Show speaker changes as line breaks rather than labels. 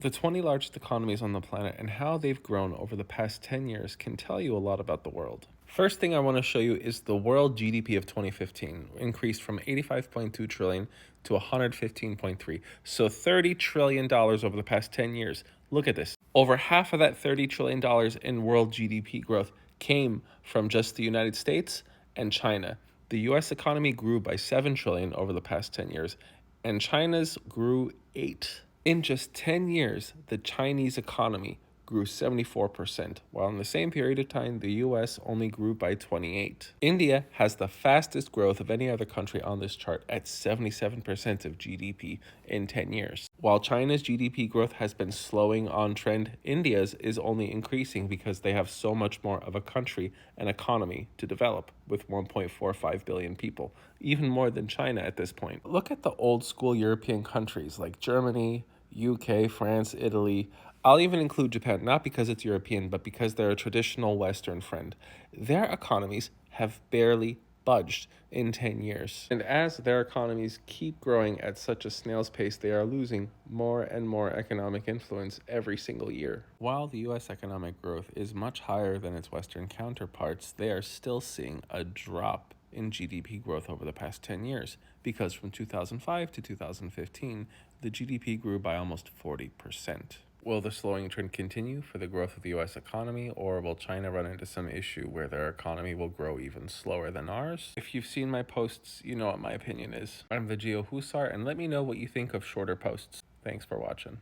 The 20 largest economies on the planet and how they've grown over the past 10 years can tell you a lot about the world. First thing I want to show you is the world GDP of 2015 increased from 85.2 trillion to 115.3. So $30 trillion over the past 10 years. Look at this. Over half of that $30 trillion in world GDP growth came from just the United States and China. The US economy grew by 7 trillion over the past 10 years, and China's grew 8. In just 10 years, the Chinese economy grew 74%, while in the same period of time, the US only grew by 28. India has the fastest growth of any other country on this chart at 77% of GDP in 10 years. While China's GDP growth has been slowing on trend, India's is only increasing because they have so much more of a country and economy to develop with 1.45 billion people, even more than China at this point. Look at the old school European countries like Germany, UK, France, Italy. I'll even include Japan, not because it's European, but because they're a traditional Western friend. Their economies have barely budged in 10 years. And as their economies keep growing at such a snail's pace, they are losing more and more economic influence every single year. While the US economic growth is much higher than its Western counterparts, they are still seeing a drop in GDP growth over the past 10 years, because from 2005 to 2015, the GDP grew by almost 40%. Will the slowing trend continue for the growth of the US economy, or will China run into some issue where their economy will grow even slower than ours? If you've seen my posts, you know what my opinion is. I'm the Geo Husar, and let me know what you think of shorter posts. Thanks for watching.